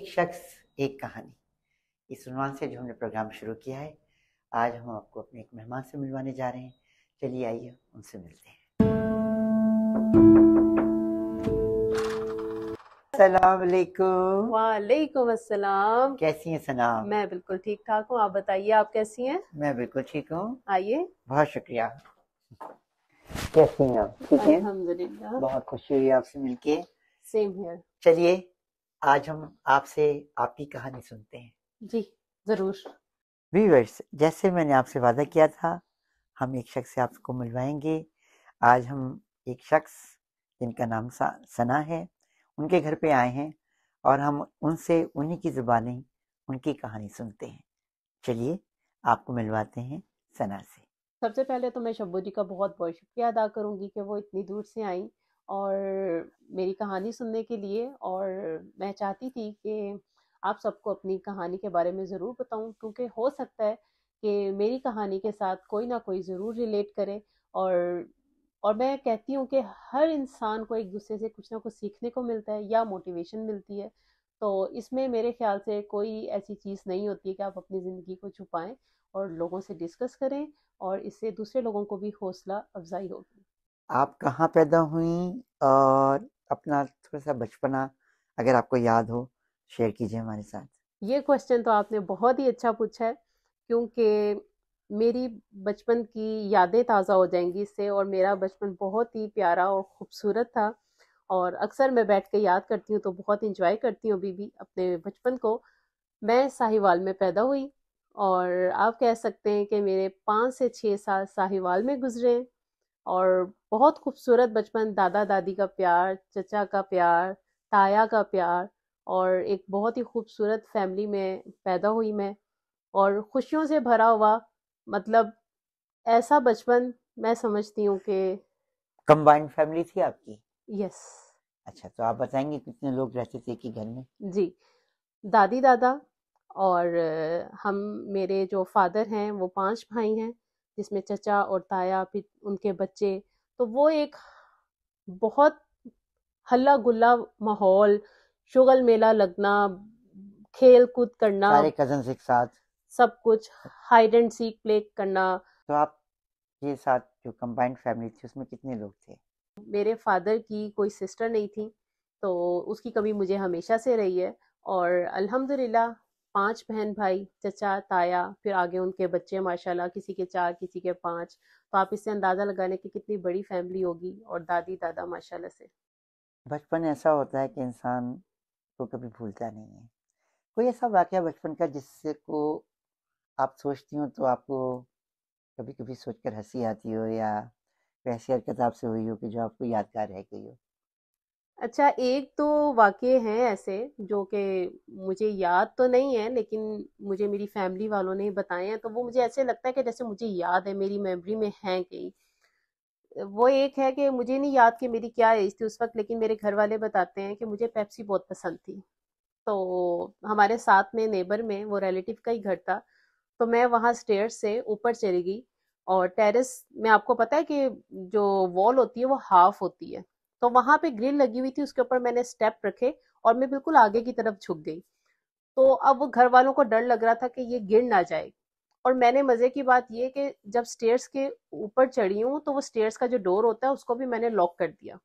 शख्स एक कहानी, इस उन्वान से जो हमने प्रोग्राम शुरू किया है, आज हम आपको अपने एक मेहमान से मिलवाने जा रहे हैं। चलिए आइए उनसे मिलते हैं। अस्सलाम वालेकुम। वालेकुम अस्सलाम। कैसी हैं सनाम? मैं बिल्कुल ठीक ठाक हूँ, आप बताइए आप कैसी हैं? मैं बिल्कुल ठीक हूँ, आइए। बहुत शुक्रिया। कैसी हैं आप? ठीक है, अल्हम्दुलिल्लाह। बहुत खुशी हुई आपसे मिलके। Same here. चलिए आज हम आपसे आपकी कहानी सुनते हैं। जी जरूर। व्यूअर्स, जैसे मैंने आपसे वादा किया था, हम एक शख्स से आपको मिलवाएंगे। आज हम एक शख्स जिनका नाम सना है, उनके घर पे आए हैं और हम उनसे उन्हीं की ज़ुबानी उनकी कहानी सुनते हैं। चलिए आपको मिलवाते हैं सना से। सबसे पहले तो मैं शब्बू जी का बहुत बहुत शुक्रिया अदा करूंगी कि वो इतनी दूर से आई और मेरी कहानी सुनने के लिए। और मैं चाहती थी कि आप सबको अपनी कहानी के बारे में ज़रूर बताऊं, क्योंकि हो सकता है कि मेरी कहानी के साथ कोई ना कोई ज़रूर रिलेट करे। और मैं कहती हूँ कि हर इंसान को एक दूसरे से कुछ ना कुछ सीखने को मिलता है या मोटिवेशन मिलती है। तो इसमें मेरे ख्याल से कोई ऐसी चीज़ नहीं होती है कि आप अपनी ज़िंदगी को छुपाएं और लोगों से डिस्कस करें, और इससे दूसरे लोगों को भी हौसला अफजाई होगी। आप कहाँ पैदा हुई और अपना थोड़ा सा बचपना अगर आपको याद हो शेयर कीजिए हमारे साथ। ये क्वेश्चन तो आपने बहुत ही अच्छा पूछा है, क्योंकि मेरी बचपन की यादें ताज़ा हो जाएंगी इससे। और मेरा बचपन बहुत ही प्यारा और खूबसूरत था, और अक्सर मैं बैठ के याद करती हूँ तो बहुत इंजॉय करती हूँ अभी भी अपने बचपन को। मैं साहिवाल में पैदा हुई, और आप कह सकते हैं कि मेरे 5 से 6 साल साहिवाल में गुजरे। और बहुत खूबसूरत बचपन, दादा दादी का प्यार, चचा का प्यार, ताया का प्यार, और एक बहुत ही खूबसूरत फैमिली में पैदा हुई मैं, और खुशियों से भरा हुआ। मतलब ऐसा बचपन मैं समझती हूँ कि कंबाइंड फैमिली थी आपकी? यस। अच्छा, तो आप बताएंगे कितने लोग रहते थे एक ही घर में? जी, दादी दादा और हम, मेरे जो फादर हैं वो 5 भाई हैं, जिसमें चचा और ताया फिर उनके बच्चे। तो वो एक बहुत हल्ला गुल्ला माहौल, शुगल मेला लगना, खेल कूद करना, सारे कजन्स एक साथ? सब कुछ, हाइड एंड सीक प्ले करना। तो आप ये साथ जो कंबाइंड फैमिली थी उसमें कितने लोग थे? मेरे फादर की कोई सिस्टर नहीं थी, तो उसकी कमी मुझे हमेशा से रही है। और अल्हम्दुलिल्लाह 5 बहन भाई, चचा ताया, फिर आगे उनके बच्चे, माशाल्लाह किसी के 4 किसी के 5। तो आप इससे अंदाज़ा लगाने की कितनी बड़ी फैमिली होगी, और दादी दादा माशाल्लाह से। बचपन ऐसा होता है कि इंसान को कभी भूलता नहीं है। कोई ऐसा वाकया बचपन का जिससे को आप सोचती हो तो आपको कभी कभी सोचकर हंसी आती हो, या कोई ऐसी हरकत आपसे हुई हो कि जो आपको यादगार रह गई हो? अच्छा, एक तो वाक़ये हैं ऐसे जो कि मुझे याद तो नहीं है, लेकिन मुझे मेरी फैमिली वालों ने बताए हैं, तो वो मुझे ऐसे लगता है कि जैसे मुझे याद है, मेरी मेमोरी में हैं कहीं। वो एक है कि मुझे नहीं याद कि मेरी क्या एज थी उस वक़्त, लेकिन मेरे घर वाले बताते हैं कि मुझे पेप्सी बहुत पसंद थी। तो हमारे साथ में नेबर में वो रिलेटिव का ही घर था, तो मैं वहाँ स्टेयर्स से ऊपर चली गई। और टेरेस में आपको पता है कि जो वॉल होती है वो हाफ होती है, तो वहां पे ग्रिल लगी हुई थी, उसके ऊपर मैंने स्टेप रखे और मैं बिल्कुल आगे की तरफ झुक गई। तो अब वो घर वालों को डर लग रहा था कि ये गिर ना जाए। और मैंने, मजे की बात ये कि जब स्टेयर्स के ऊपर चढ़ी हूँ तो वो स्टेयर्स का जो डोर होता है उसको भी मैंने लॉक कर दिया।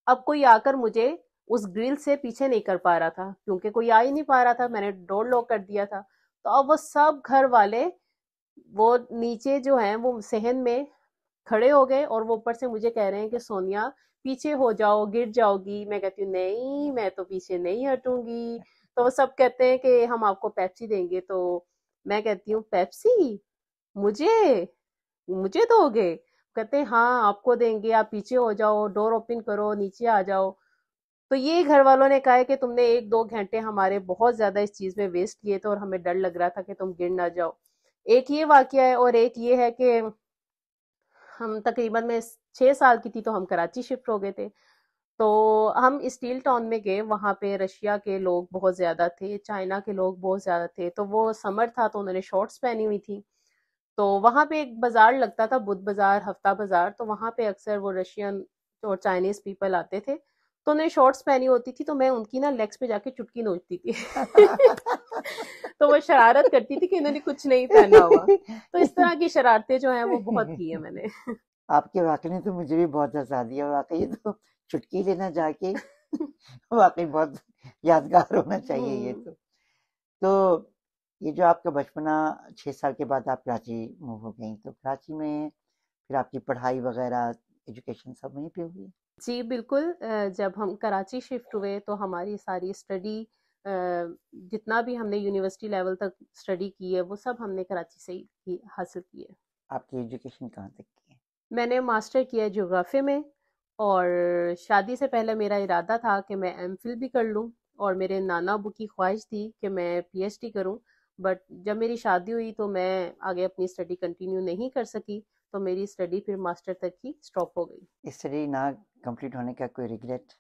अब कोई आकर मुझे उस ग्रिल से पीछे नहीं कर पा रहा था, क्योंकि कोई आ ही नहीं पा रहा था, मैंने डोर लॉक कर दिया था। तो अब वो सब घर वाले, वो नीचे जो हैं वो सहन में खड़े हो गए, और वो ऊपर से मुझे कह रहे हैं कि सोनिया पीछे हो जाओ, गिर जाओगी। मैं कहती हूँ नहीं, मैं तो पीछे नहीं हटूंगी। तो वो सब कहते हैं कि हम आपको पेप्सी देंगे। तो मैं कहती हूँ पेप्सी? मुझे मुझे दोगे? कहते हैं हाँ आपको देंगे, आप पीछे हो जाओ, डोर ओपन करो, नीचे आ जाओ। तो ये घर वालों ने कहा है कि तुमने 1-2 घंटे हमारे बहुत ज्यादा इस चीज में वेस्ट किए थे, और हमें डर लग रहा था कि तुम गिर ना जाओ। एक ये वाकया है, और एक ये है कि हम तकरीबन, मैं 6 साल की थी तो हम कराची शिफ्ट हो गए थे। तो हम स्टील टाउन में गए, वहां पे रशिया के लोग बहुत ज्यादा थे, चाइना के लोग बहुत ज्यादा थे। तो वो समर था तो उन्होंने शॉर्ट्स पहनी हुई थी। तो वहां पे एक बाजार लगता था, बुध बाजार, हफ्ता बाजार, तो वहां पे अक्सर वो रशियन और चाइनीज पीपल आते थे। तो उन्हें शॉर्ट्स पहनी होती थी, तो मैं उनकी ना लेग्स पे जाके चुटकी नोचती थी। तो वो शरारत करती थी कि इन्होंने कुछ नहीं पहना हुआ। तो इस तरह की शरारतें जो हैं वो बहुत की है मैंने। आपके वाकई ने तो मुझे भी बहुत हंसा दिया। वाकई ये तो चुटकी लेना जाके वाकई बहुत यादगार होना चाहिए ये हम्म। तो ये जो आपका बचपना 6 साल के बाद आप कराची मूव हो गई, तो कराची में फिर आपकी पढ़ाई वगैरह एजुकेशन सब वहीं पे हुई? जी बिल्कुल। जब हम कराची शिफ्ट हुए तो हमारी सारी स्टडी, जितना भी हमने यूनिवर्सिटी लेवल तक स्टडी की है वो सब हमने कराची से ही हासिल की है। आपकी एजुकेशन कहाँ तक की है? मैंने मास्टर किया ज्योग्राफी में, और शादी से पहले मेरा इरादा था कि मैं एमफिल भी कर लूं, और मेरे नाना अबू की ख्वाहिश थी कि मैं पीएचडी करूं। बट जब मेरी शादी हुई तो मैं आगे अपनी स्टडी कंटिन्यू नहीं कर सकी, तो मेरी स्टडी फिर मास्टर तक ही स्टॉप हो गई। स्टडी ना कंप्लीट होने का कोई रिग्रेट?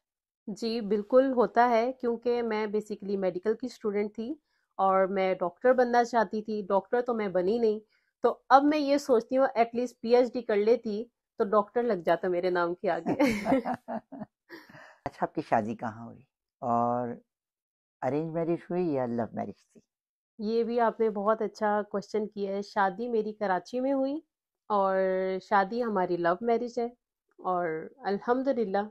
जी, बिल्कुल होता है, क्योंकि मैं बेसिकली मेडिकल की स्टूडेंट थी और मैं डॉक्टर बनना चाहती थी। डॉक्टर तो मैं बनी नहीं, तो अब मैं ये सोचती हूँ एटलीस्ट पीएचडी कर लेती तो डॉक्टर लग जाता मेरे नाम के आगे। अच्छा, आपकी शादी कहाँ हुई और अरेंज मैरिज हुई या लव मैरिज थी? ये भी आपने बहुत अच्छा क्वेश्चन किया है। शादी मेरी कराची में हुई, और शादी हमारी लव मैरिज है, और अल्हम्दुलिल्लाह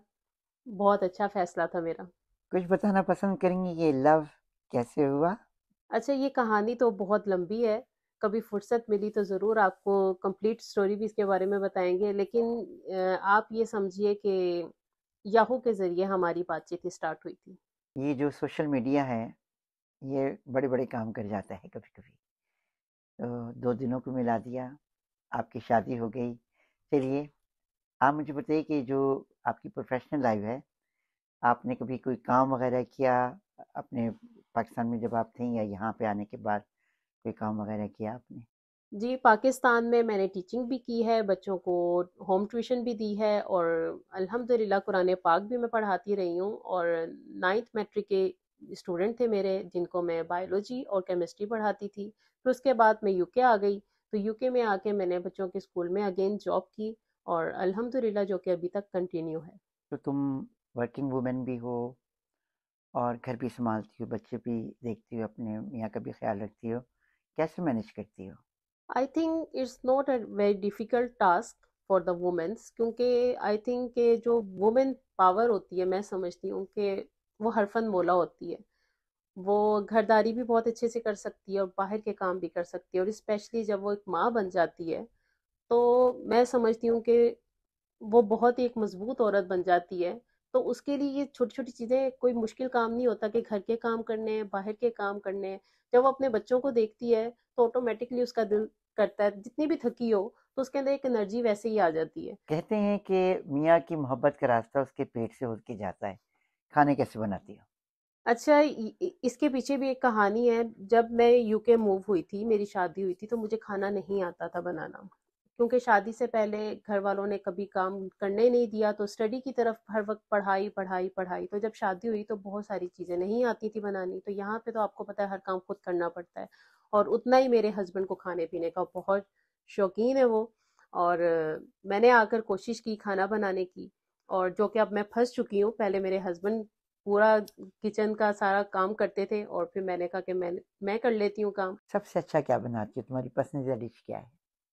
बहुत अच्छा फैसला था मेरा। कुछ बताना पसंद करेंगी ये लव कैसे हुआ? अच्छा, ये कहानी तो बहुत लंबी है, कभी फुर्सत मिली तो ज़रूर आपको कंप्लीट स्टोरी भी इसके बारे में बताएंगे, लेकिन आप ये समझिए कि याहू के ज़रिए हमारी बातचीत स्टार्ट हुई थी। ये जो सोशल मीडिया है, ये बड़े बड़े काम कर जाता है कभी कभी। तो 2 दिनों को मिला दिया, आपकी शादी हो गई। चलिए, आप मुझे बताइए कि जो आपकी प्रोफेशनल लाइफ है, आपने कभी कोई काम वगैरह किया अपने पाकिस्तान में जब आप थीं, या यहाँ पे आने के बाद कोई काम वगैरह किया आपने? जी, पाकिस्तान में मैंने टीचिंग भी की है, बच्चों को होम ट्यूशन भी दी है, और अल्हम्दुलिल्लाह कुरान पाक भी मैं पढ़ाती रही हूँ। और 9th मैट्रिक के स्टूडेंट थे मेरे, जिनको मैं बायोलॉजी और केमिस्ट्री पढ़ाती थी। फिर उसके बाद मैं यूके आ गई, तो यूके में आके मैंने बच्चों के स्कूल में अगेन जॉब की, और अल्हम्दुलिल्लाह जो कि अभी तक कंटिन्यू है। तो तुम वर्किंग वुमेन भी हो और घर भी संभालती हो, बच्चे भी देखती हो, अपने मियाँ का भी ख्याल रखती हो, कैसे मैनेज करती हो? I think it's not a very difficult task for the womens, क्योंकि आई थिंक के जो वुमेन पावर होती है, मैं समझती हूँ कि वो हरफन मौला होती है। वो घरदारी भी बहुत अच्छे से कर सकती है और बाहर के काम भी कर सकती है, और स्पेशली जब वो एक माँ बन जाती है तो मैं समझती हूँ कि वो बहुत ही एक मजबूत औरत बन जाती है। तो उसके लिए ये छोटी छोटी चीजें कोई मुश्किल काम नहीं होता कि घर के काम करने हैं, बाहर के काम करने हैं। जब वो अपने बच्चों को देखती है तो ऑटोमेटिकली उसका दिल करता है, जितनी भी थकी हो तो उसके अंदर एक एनर्जी वैसे ही आ जाती है। कहते हैं कि मियाँ की मोहब्बत का रास्ता उसके पेट से होद के जाता है। खाने कैसे बनाती हो? अच्छा, इसके पीछे भी एक कहानी है। जब मैं यूके मूव हुई थी, मेरी शादी हुई थी, तो मुझे खाना नहीं आता था बनाना, क्योंकि शादी से पहले घर वालों ने कभी काम करने नहीं दिया, तो स्टडी की तरफ हर वक्त पढ़ाई पढ़ाई पढ़ाई। तो जब शादी हुई तो बहुत सारी चीज़ें नहीं आती थी बनानी, तो यहाँ पे तो आपको पता है हर काम खुद करना पड़ता है। और उतना ही मेरे हस्बैंड को खाने पीने का बहुत शौकीन है वो। और मैंने आकर कोशिश की खाना बनाने की, और जो कि अब मैं फंस चुकी हूँ। पहले मेरे हस्बैंड पूरा किचन का सारा काम करते थे, और फिर मैंने कहा कि मैं कर लेती हूँ काम। सबसे अच्छा क्या बनाती हो? तुम्हारी पसंदीदा डिश क्या है?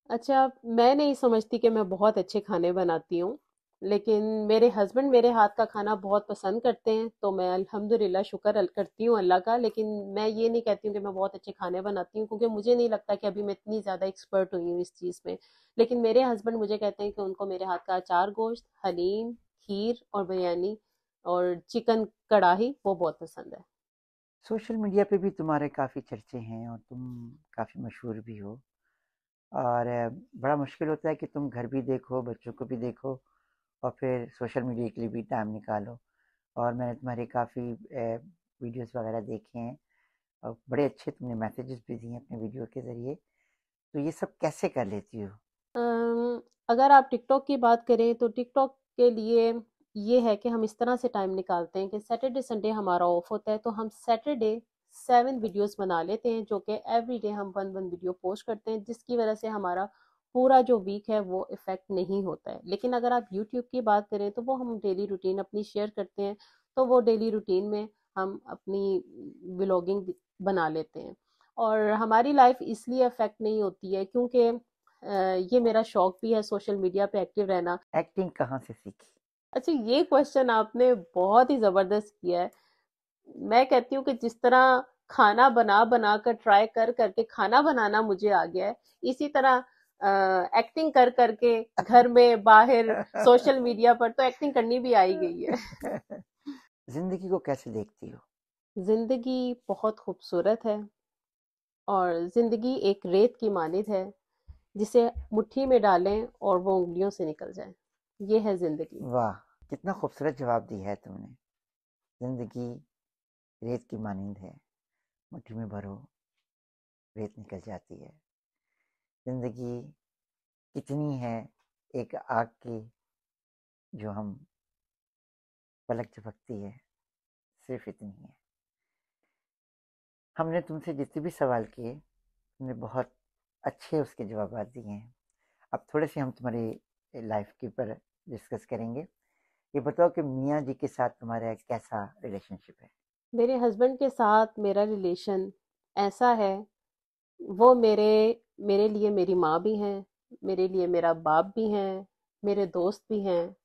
अच्छा, मैं नहीं समझती कि मैं बहुत अच्छे खाने बनाती हूँ, लेकिन मेरे हस्बैंड मेरे हाथ का खाना बहुत पसंद करते हैं, तो मैं अल्हम्दुलिल्लाह शुक्र करती हूँ अल्लाह का। लेकिन मैं ये नहीं कहती हूँ कि मैं बहुत अच्छे खाने बनाती हूँ, क्योंकि मुझे नहीं लगता कि अभी मैं इतनी ज़्यादा एक्सपर्ट हुई हूँ इस चीज़ में। लेकिन मेरे हस्बैंड मुझे कहते हैं कि उनको मेरे हाथ का अचार गोश्त, हलीम, खीर और बिरयानी और चिकन कढ़ाई वो बहुत पसंद है। सोशल मीडिया पे भी तुम्हारे काफ़ी चर्चे हैं और तुम काफ़ी मशहूर भी हो। और बड़ा मुश्किल होता है कि तुम घर भी देखो, बच्चों को भी देखो, और फिर सोशल मीडिया के लिए भी टाइम निकालो। और मैंने तुम्हारे काफ़ी वीडियोस वगैरह देखे हैं, और बड़े अच्छे तुमने मैसेजेस भी दिए हैं अपने वीडियो के ज़रिए। तो ये सब कैसे कर लेती हो? अम, अगर आप टिकटॉक की बात करें तो टिकटॉक के लिए ये है कि हम इस तरह से टाइम निकालते हैं कि सैटरडे संडे हमारा ऑफ होता है, तो हम सैटरडे 7 वीडियोस बना लेते हैं, जो कि एवरीडे हम वन वन वीडियो पोस्ट करते हैं, जिसकी वजह से हमारा पूरा जो वीक है वो इफेक्ट नहीं होता है। लेकिन अगर आप यूट्यूब की बात करें तो वो हम डेली रूटीन अपनी शेयर करते हैं, तो वो डेली रूटीन में हम अपनी व्लॉगिंग बना लेते हैं। और हमारी लाइफ इसलिए अफेक्ट नहीं होती है क्योंकि ये मेरा शौक भी है सोशल मीडिया पे एक्टिव रहना। एक्टिंग कहाँ से सीखी? अच्छा, ये क्वेश्चन आपने बहुत ही जबरदस्त किया है। मैं कहती हूँ कि जिस तरह खाना बना बना कर ट्राई कर करके खाना बनाना मुझे आ गया है, इसी तरह एक्टिंग कर करके घर में बाहर सोशल मीडिया पर तो एक्टिंग करनी भी आ ही गई है। जिंदगी को कैसे देखती हो? जिंदगी बहुत खूबसूरत है और जिंदगी एक रेत की मानिंद है जिसे मुट्ठी में डालें और वो उंगलियों से निकल जाए। ये है जिंदगी। वाह, कितना खूबसूरत जवाब दिया है तुमने। जिंदगी रेत की मानिंद है, मुट्ठी में भरो रेत निकल जाती है। जिंदगी कितनी है एक आग की, जो हम पलक झपकती है, सिर्फ इतनी है। हमने तुमसे जितने भी सवाल किए, तुमने बहुत अच्छे उसके जवाब दिए हैं। अब थोड़े से हम तुम्हारी लाइफ के ऊपर डिस्कस करेंगे। ये बताओ कि मियाँ जी के साथ तुम्हारा कैसा रिलेशनशिप है? मेरे हस्बैंड के साथ मेरा रिलेशन ऐसा है, वो मेरे मेरे लिए मेरी माँ भी हैं, मेरे लिए मेरा बाप भी हैं, मेरे दोस्त भी हैं।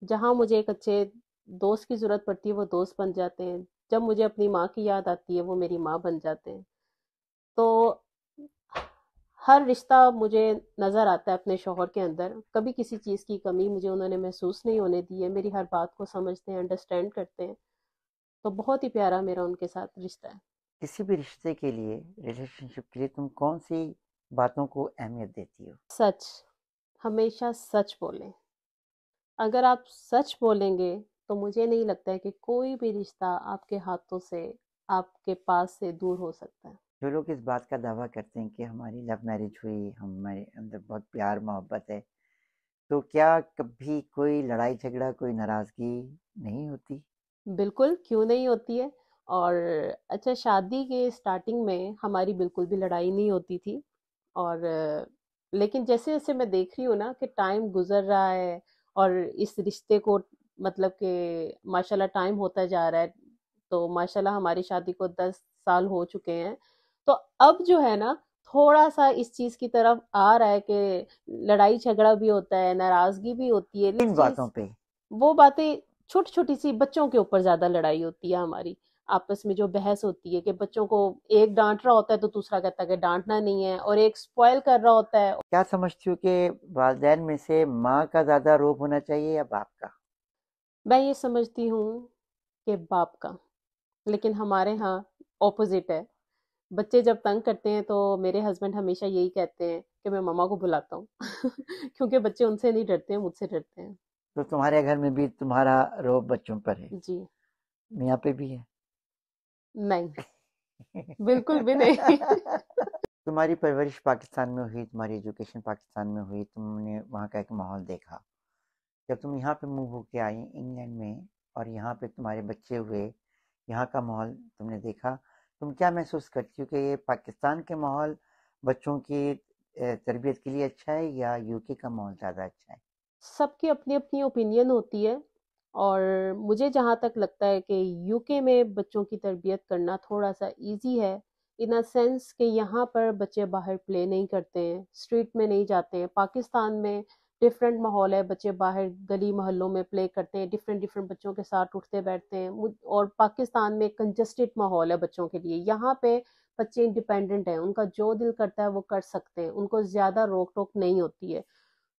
जहाँ मुझे एक अच्छे दोस्त की ज़रूरत पड़ती है वो दोस्त बन जाते हैं, जब मुझे अपनी माँ की याद आती है वो मेरी माँ बन जाते हैं। तो हर रिश्ता मुझे नज़र आता है अपने शौहर के अंदर। कभी किसी चीज़ की कमी मुझे उन्होंने महसूस नहीं होने दी है, मेरी हर बात को समझते हैं, अंडरस्टैंड करते हैं। तो बहुत ही प्यारा मेरा उनके साथ रिश्ता है। किसी भी रिश्ते के लिए, रिलेशनशिप के लिए तुम कौन सी बातों को अहमियत देती हो? सच, हमेशा सच बोलें। अगर आप सच बोलेंगे तो मुझे नहीं लगता है कि कोई भी रिश्ता आपके हाथों से, आपके पास से दूर हो सकता है। जो लोग इस बात का दावा करते हैं कि हमारी लव मैरिज हुई, हमारे अंदर बहुत प्यार मोहब्बत है, तो क्या कभी कोई लड़ाई झगड़ा, कोई नाराज़गी नहीं होती? बिल्कुल, क्यों नहीं होती है। और अच्छा, शादी के स्टार्टिंग में हमारी बिल्कुल भी लड़ाई नहीं होती थी। और लेकिन जैसे-जैसे मैं देख रही हूँ ना कि टाइम गुज़र रहा है और इस रिश्ते को मतलब कि माशाल्लाह टाइम होता जा रहा है, तो माशाल्लाह हमारी शादी को 10 साल हो चुके हैं। तो अब जो है ना, थोड़ा-सा इस चीज़ की तरफ आ रहा है कि लड़ाई झगड़ा भी होता है, नाराज़गी भी होती है। इन चीज़ बातों पे? वो बातें छोटी-छोटी सी बच्चों के ऊपर ज़्यादा लड़ाई होती है हमारी। आपस में जो बहस होती है कि बच्चों को एक डाँट रहा होता है तो दूसरा कहता है कि डाँटना नहीं है, और एक स्पॉइल कर रहा होता है। क्या समझती हो कि वालिदैन में से माँ का ज़्यादा रोब होना चाहिए या बाप का? मैं ये समझती हूँ कि बाप का, लेकिन हमारे यहाँ ऑपोज़िट है। बच्चे जब तंग करते हैं तो मेरे हस्बैंड हमेशा यही कहते हैं कि मैं मम्मा को बुलाता हूँ। क्योंकि बच्चे उनसे नहीं डरते हैं, मुझसे डरते हैं। तो तुम्हारे घर में भी तुम्हारा रोब बच्चों पर है, जी, मियाँ पे भी है? नहीं, बिल्कुल भी नहीं। तुम्हारी परवरिश पाकिस्तान में हुई, तुम्हारी एजुकेशन पाकिस्तान में हुई, तुमने वहाँ का एक माहौल देखा। जब तुम यहाँ पे मूव होके आई इंग्लैंड में और यहाँ पे तुम्हारे बच्चे हुए, यहाँ का माहौल तुमने देखा, तुम क्या महसूस करती हो कि ये पाकिस्तान के माहौल बच्चों की तरबियत के लिए अच्छा है या यूके का माहौल ज़्यादा अच्छा है? सबकी अपनी-अपनी ओपिनियन होती है। और मुझे जहाँ तक लगता है कि यूके में बच्चों की तरबियत करना थोड़ा-सा ईज़ी है, इन अ सेंस कि यहाँ पर बच्चे बाहर प्ले नहीं करते हैं, स्ट्रीट में नहीं जाते हैं। पाकिस्तान में डिफरेंट माहौल है, बच्चे बाहर गली मोहल्लों में प्ले करते हैं, डिफरेंट-डिफरेंट बच्चों के साथ उठते-बैठते हैं। और पाकिस्तान में कंजस्टेड माहौल है बच्चों के लिए। यहाँ पे बच्चे इंडिपेंडेंट हैं, उनका जो दिल करता है वो कर सकते हैं, उनको ज़्यादा रोक-टोक नहीं होती है।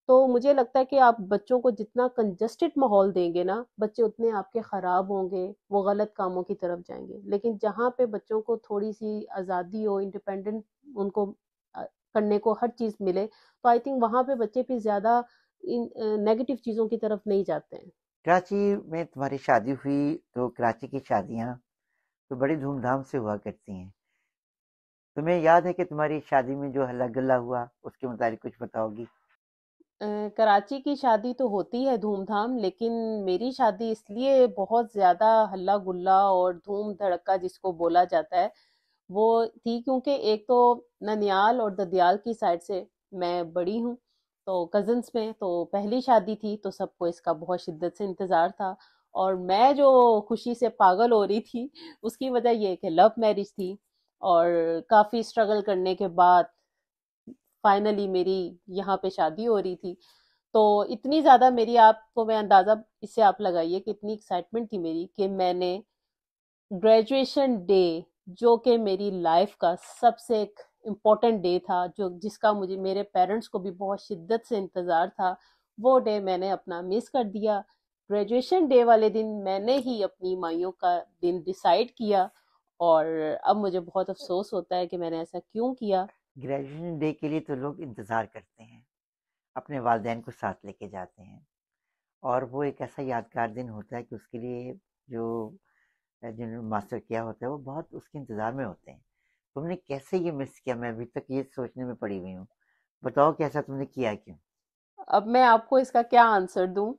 तो मुझे लगता है कि आप बच्चों को जितना कंजस्टेड माहौल देंगे ना, बच्चे उतने आपके ख़राब होंगे, वो गलत कामों की तरफ जाएँगे। लेकिन जहाँ पे बच्चों को थोड़ी-सी आज़ादी हो, इंडिपेंडेंट उनको करने को हर चीज़ मिले, तो आई थिंक वहाँ पे बच्चे फिर ज़्यादा नेगेटिव चीज़ों की तरफ नहीं जाते हैं। कराची में तुम्हारी शादी हुई, तो कराची की शादियाँ तो बड़ी धूमधाम से हुआ करती हैं। तुम्हें याद है कि तुम्हारी शादी में जो हल्ला गुल्ला हुआ, उसके मुताबिक कुछ बताओगी? कराची की शादी तो होती है धूमधाम, लेकिन मेरी शादी इसलिए बहुत ज़्यादा हल्ला गुल्ला और धूम धड़का जिसको बोला जाता है वो थी क्योंकि एक तो ननियाल और ददियाल की साइड से मैं बड़ी हूँ, तो कजिन्स में तो पहली शादी थी तो सबको इसका बहुत शिद्दत से इंतज़ार था। और मैं जो खुशी से पागल हो रही थी उसकी वजह ये कि लव मैरिज थी, और काफ़ी स्ट्रगल करने के बाद फाइनली मेरी यहाँ पे शादी हो रही थी। तो इतनी ज़्यादा मेरी, आपको मैं अंदाज़ा इससे आप लगाइए कि इतनी एक्साइटमेंट थी मेरी कि मैंने ग्रेजुएशन डे, जो कि मेरी लाइफ का सबसे एक इम्पोर्टेंट डे था, जो जिसका मुझे मेरे पेरेंट्स को भी बहुत शिद्दत से इंतज़ार था, वो डे मैंने अपना मिस कर दिया। ग्रेजुएशन डे वाले दिन मैंने ही अपनी माइयों का दिन डिसाइड किया, और अब मुझे बहुत अफसोस होता है कि मैंने ऐसा क्यों किया। ग्रेजुएशन डे के लिए तो लोग इंतज़ार करते हैं, अपने वालिदैन को साथ लेके जाते हैं, और वो एक ऐसा यादगार दिन होता है कि उसके लिए जो जिन्होंने मास्टर किया होता है वो बहुत उसके इंतज़ार में होते हैं। तुमने कैसे ये मिस किया? मैं अभी तक ये सोचने में पड़ी हुई हूँ। बताओ कैसा तुमने किया क्यों? अब मैं आपको इसका क्या आंसर दूं?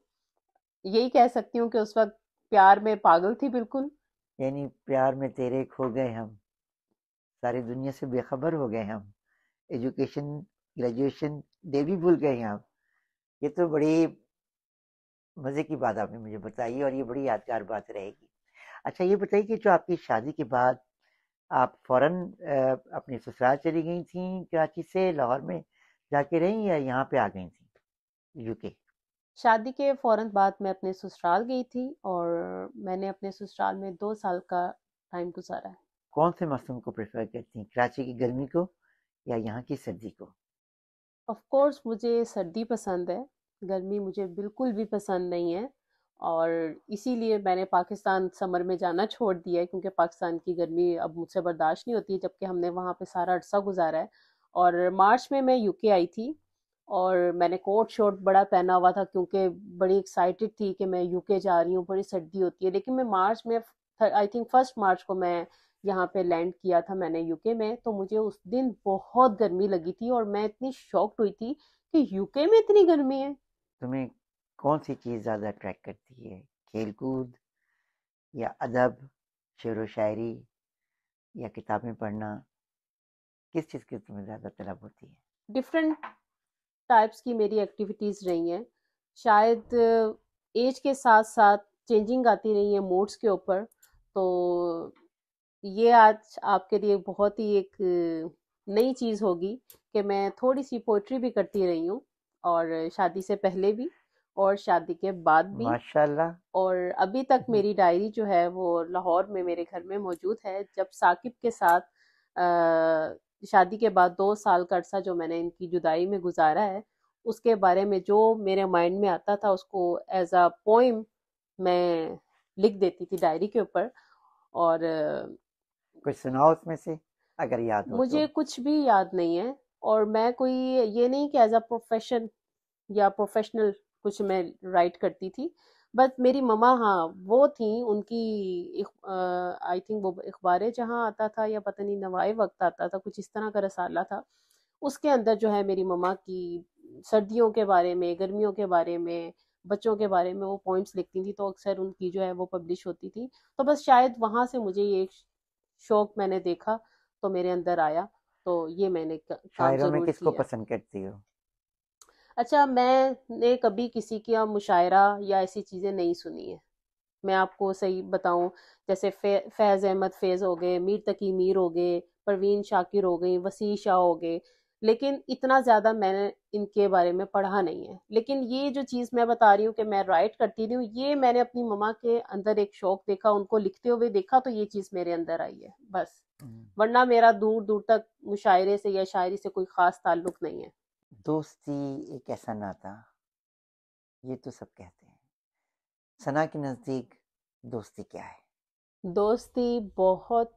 यही कह सकती हूँ कि उस वक्त प्यार में पागल थी बिल्कुल। यानी प्यार में तेरे खो गए हम, सारी दुनिया से बेखबर हो गए हम, एजुकेशन ग्रेजुएशन डे भी भूल गए हम। ये तो बड़ी मज़े की बात आपने मुझे बताई और ये बड़ी यादगार बात रहेगी। अच्छा ये बताइए कि जो आपकी शादी के बाद आप फ़ौरन अपने ससुराल चली गई थीं कराची से, लाहौर में जाके रहीं या यहाँ पे आ गई थीं यूके? शादी के फौरन बाद मैं अपने ससुराल गई थी, और मैंने अपने ससुराल में 2 साल का टाइम गुजारा है। कौन से मौसम को प्रेफर करती हैं, कराची की गर्मी को या यहाँ की सर्दी को? ऑफ कोर्स मुझे सर्दी पसंद है, गर्मी मुझे बिल्कुल भी पसंद नहीं है, और इसीलिए मैंने पाकिस्तान समर में जाना छोड़ दिया है, क्योंकि पाकिस्तान की गर्मी अब मुझसे बर्दाश्त नहीं होती, जबकि हमने वहाँ पे सारा अरसा गुजारा है। और मार्च में मैं यूके आई थी, और मैंने कोट शोट बड़ा पहना हुआ था, क्योंकि बड़ी एक्साइटेड थी कि मैं यूके जा रही हूँ, बड़ी सर्दी होती है। लेकिन मैं मार्च में, आई थिंक 1 मार्च को मैं यहाँ पे लैंड किया था मैंने यूके में, तो मुझे उस दिन बहुत गर्मी लगी थी, और मैं इतनी शॉक्ड हुई थी कि यूके में इतनी गर्मी है। तुम्हें कौन सी चीज़ ज़्यादा अट्रैक्ट करती है, खेल कूद या अदब, शेर व शायरी या किताबें पढ़ना? किस चीज़ की तुम्हें ज़्यादा तलब होती है? डिफरेंट टाइप्स की मेरी एक्टिविटीज रही हैं। शायद एज के साथ साथ चेंजिंग आती रही है मूड्स के ऊपर। तो ये आज आपके लिए बहुत ही एक नई चीज़ होगी कि मैं थोड़ी सी पोइट्री भी करती रही हूँ, और शादी से पहले भी और शादी के बाद भी। माशाल्लाह। और अभी तक मेरी डायरी जो है वो लाहौर में मेरे घर में मौजूद है। जब साकिब के साथ शादी के बाद 2 साल का अरसा जो मैंने इनकी जुदाई में गुजारा है, उसके बारे में जो मेरे माइंड में आता था उसको एज अ पोइम मैं लिख देती थी डायरी के ऊपर। और कुछ सुनाओ उसमें से, अगर याद हो तो। मुझे कुछ भी याद नहीं है, और मैं कोई, ये नहीं कि एज अ प्रोफेशन या प्रोफेशनल कुछ मैं राइट करती थी। बट मेरी ममा, हाँ वो थी, उनकी आई थिंक वो इखबार जहाँ आता था, या पता नहीं नवाए वक्त आता था, कुछ इस तरह का रसाला था। उसके अंदर जो है मेरी ममा की सर्दियों के बारे में, गर्मियों के बारे में, बच्चों के बारे में वो पॉइंट्स लिखती थी, तो अक्सर उनकी जो है वो पब्लिश होती थी। तो बस शायद वहां से मुझे ये शौक मैंने देखा, तो मेरे अंदर आया, तो ये मैंने काम शायरों में जरूर किसको किया। पसंद करती हो? अच्छा, मैंने कभी किसी का मुशायरा या ऐसी चीज़ें नहीं सुनी है। मैं आपको सही बताऊं, जैसे फैज़ अहमद फैज़ हो गए, मीर तकी मीर हो गए, परवीन शाकिर हो गई, वसी शाह हो गए, लेकिन इतना ज़्यादा मैंने इनके बारे में पढ़ा नहीं है। लेकिन ये जो चीज़ मैं बता रही हूँ कि मैं राइट करती रही हूँ, ये मैंने अपनी ममा के अंदर एक शौक देखा, उनको लिखते हुए देखा, तो ये चीज़ मेरे अंदर आई है बस। हम्म। वरना मेरा दूर दूर तक मुशायरे से या शायरी से कोई ख़ास ताल्लुक नहीं है। दोस्ती एक ऐसा नाता, ये तो सब कहते हैं। सना के नज़दीक दोस्ती क्या है? दोस्ती बहुत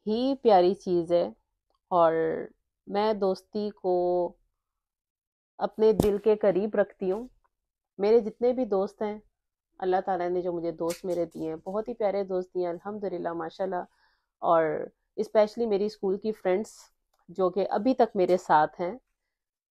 ही प्यारी चीज़ है, और मैं दोस्ती को अपने दिल के करीब रखती हूँ। मेरे जितने भी दोस्त हैं, अल्लाह ताला ने जो मुझे दोस्त मेरे दिए हैं, बहुत ही प्यारे दोस्त दिए हैं अल्हम्दुलिल्लाह माशाल्लाह। और स्पेशली मेरी स्कूल की फ्रेंड्स जो कि अभी तक मेरे साथ हैं,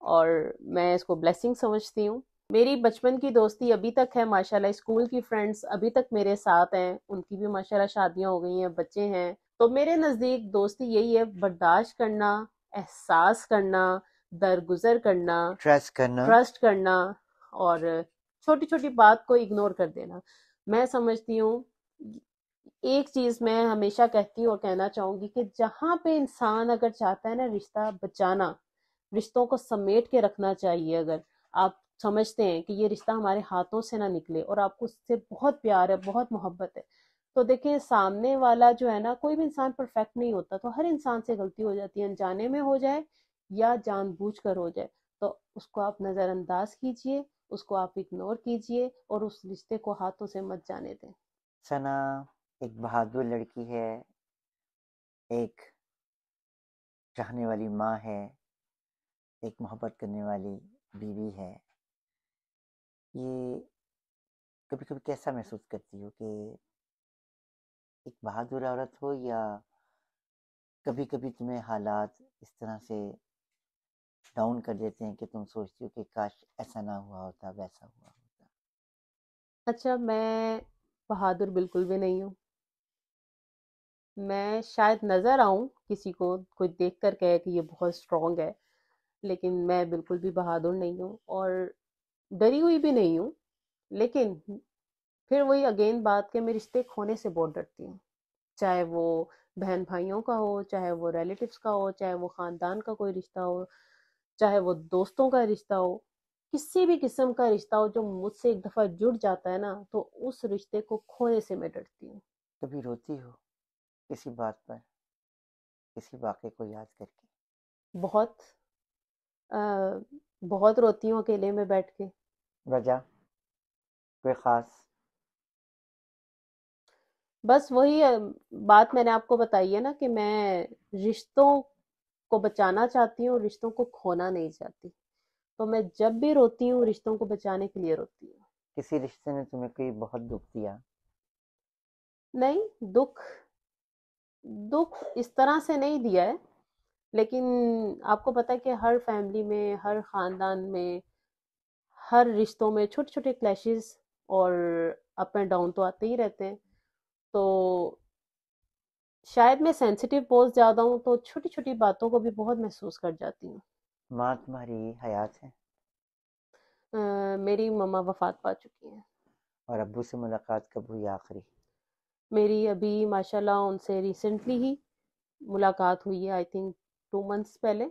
और मैं इसको ब्लेसिंग समझती हूँ। मेरी बचपन की दोस्ती अभी तक है माशाल्लाह, स्कूल की फ्रेंड्स अभी तक मेरे साथ हैं, उनकी भी माशाल्लाह शादियां हो गई हैं, बच्चे हैं। तो मेरे नज़दीक दोस्ती यही है, बर्दाश्त करना, एहसास करना, दरगुजर करना, ट्रस्ट करना। ट्रस्ट करना, और छोटी छोटी बात को इग्नोर कर देना। मैं समझती हूँ, एक चीज मैं हमेशा कहती हूँ और कहना चाहूंगी कि जहां पे इंसान अगर चाहता है ना रिश्ता बचाना, रिश्तों को समेट के रखना चाहिए, अगर आप समझते हैं कि ये रिश्ता हमारे हाथों से ना निकले और आपको उससे बहुत प्यार है, बहुत मोहब्बत है, तो देखिए सामने वाला जो है ना, कोई भी इंसान परफेक्ट नहीं होता, तो हर इंसान से गलती हो जाती है, अनजाने में हो जाए या जानबूझकर हो जाए, तो उसको आप नजरअंदाज कीजिए, उसको आप इग्नोर कीजिए और उस रिश्ते को हाथों से मत जाने दें। सना एक बहादुर लड़की है, एक चाहने वाली माँ है, एक मोहब्बत करने वाली बीवी है। ये कभी कभी कैसा महसूस करती हो कि एक बहादुर औरत हो, या कभी कभी तुम्हें हालात इस तरह से डाउन कर देते हैं कि तुम सोचती हो कि काश ऐसा ना हुआ होता, वैसा हुआ होता? अच्छा, मैं बहादुर बिल्कुल भी नहीं हूँ। मैं शायद नज़र आऊँ किसी को, कोई देख कर कहे कि ये बहुत स्ट्रांग है, लेकिन मैं बिल्कुल भी बहादुर नहीं हूँ और डरी हुई भी नहीं हूँ। लेकिन फिर वही अगेन बात कि मैं रिश्ते खोने से बहुत डरती हूँ। चाहे वो बहन भाइयों का हो, चाहे वो रिलेटिव्स का हो, चाहे वो खानदान का कोई रिश्ता हो, चाहे वो दोस्तों का रिश्ता हो, किसी भी किस्म का रिश्ता हो जो मुझसे एक दफ़ा जुड़ जाता है ना, तो उस रिश्ते को खोने से मैं डरती हूँ। कभी रोती हो किसी बात पर, किसी वाक़े को याद करके? बहुत अ, बहुत रोती हूँ अकेले में बैठ के। वजह कोई ख़ास? बस वही बात मैंने आपको बताई है ना कि मैं रिश्तों को बचाना चाहती हूँ, रिश्तों को खोना नहीं चाहती। तो मैं जब भी रोती हूँ, रिश्तों को बचाने के लिए रोती हूँ। किसी रिश्ते ने तुम्हें कोई बहुत दुख दिया? नहीं, दुःख दुःख इस तरह से नहीं दिया है, लेकिन आपको पता है कि हर फैमिली में, हर खानदान में, हर रिश्तों में छोटे-छोटे क्लैशेस और अप एंड डाउन तो आते ही रहते हैं। तो शायद मैं सेंसिटिव बहुत ज़्यादा हूँ, तो छोटी-छोटी बातों को भी बहुत महसूस कर जाती हूँ। माँ तुम्हारी हयात है? मेरी मम्मा वफ़ात पा चुकी हैं। और अब्बू से मुलाकात कब हुई आखिरी? मेरी अभी माशाल्लाह उनसे रिसेंटली ही मुलाकात हुई है, आई थिंक 2 मंथ्स पहले।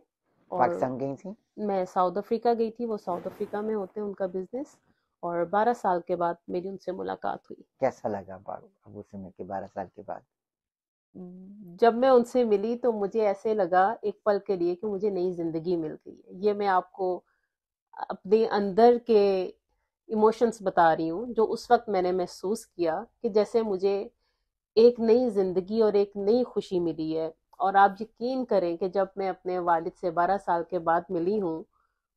और पाकिस्तान गई थी? मैं साउथ अफ्रीका गई थी, वो साउथ अफ्रीका में होते हैं, उनका बिज़नेस। और 12 साल के बाद मेरी उनसे मुलाकात हुई। कैसा लगा अब्बू से मिलके 12 साल के बाद? जब मैं उनसे मिली तो मुझे ऐसे लगा एक पल के लिए कि मुझे नई ज़िंदगी मिल गई है। ये मैं आपको अपने अंदर के इमोशंस बता रही हूँ, जो उस वक़्त मैंने महसूस किया कि जैसे मुझे एक नई ज़िंदगी और एक नई खुशी मिली है। और आप यकीन करें कि जब मैं अपने वालिद से 12 साल के बाद मिली हूँ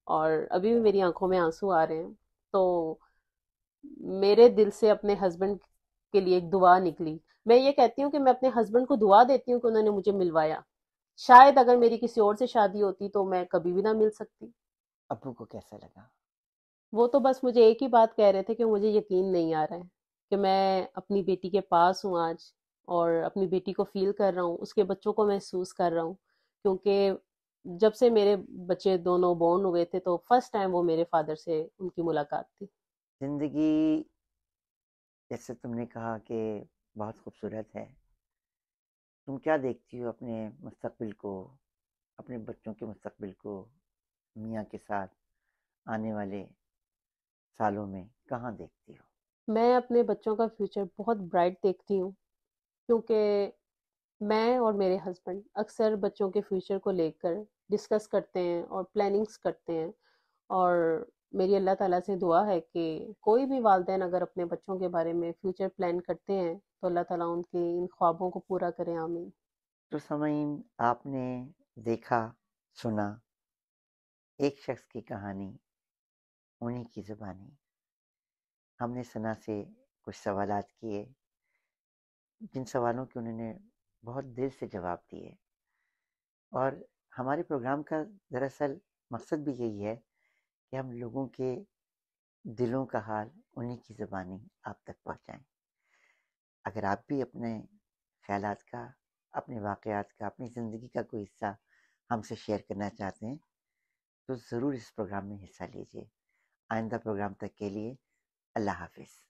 और अभी भी मेरी आंखों में आंसू आ रहे हैं, तो मेरे दिल से अपने हस्बैंड के लिए एक दुआ निकली। मैं ये कहती हूँ कि मैं अपने हस्बैंड को दुआ देती हूँ कि उन्होंने मुझे मिलवाया। शायद अगर मेरी किसी और से शादी होती तो मैं कभी भी ना मिल सकती। अब्बू को कैसा लगा? वो तो बस मुझे एक ही बात कह रहे थे कि मुझे यकीन नहीं आ रहा है कि मैं अपनी बेटी के पास हूँ आज, और अपनी बेटी को फील कर रहा हूँ, उसके बच्चों को महसूस कर रहा हूँ। क्योंकि जब से मेरे बच्चे दोनों बोर्न हुए थे, तो फर्स्ट टाइम वो मेरे फादर से उनकी मुलाकात थी। ज़िंदगी, जैसे तुमने कहा कि बहुत खूबसूरत है, तुम क्या देखती हो अपने मुस्तकबिल को, अपने बच्चों के मुस्तकबिल को मियाँ के साथ आने वाले सालों में कहाँ देखती हो? मैं अपने बच्चों का फ्यूचर बहुत ब्राइट देखती हूँ, क्योंकि मैं और मेरे हस्बैंड अक्सर बच्चों के फ्यूचर को लेकर डिस्कस करते हैं और प्लानिंग्स करते हैं। और मेरी अल्लाह ताला से दुआ है कि कोई भी वालिदैन अगर अपने बच्चों के बारे में फ्यूचर प्लान करते हैं, तो अल्लाह ताला उनके इन ख्वाबों को पूरा करे, आमीन। तो समईन, आपने देखा, सुना एक शख्स की कहानी, उन्हीं की ज़ुबानी। हमने सना से कुछ सवालात किए, जिन सवालों के उन्होंने बहुत दिल से जवाब दिए। और हमारे प्रोग्राम का दरअसल मकसद भी यही है कि हम लोगों के दिलों का हाल उन्हीं की ज़ुबानी आप तक पहुँचाएँ। अगर आप भी अपने ख़यालात का, अपने वाक़यात का, अपनी ज़िंदगी का कोई हिस्सा हमसे शेयर करना चाहते हैं, तो ज़रूर इस प्रोग्राम में हिस्सा लीजिए। आइंदा प्रोग्राम तक के लिए अल्लाह हाफ़िज़।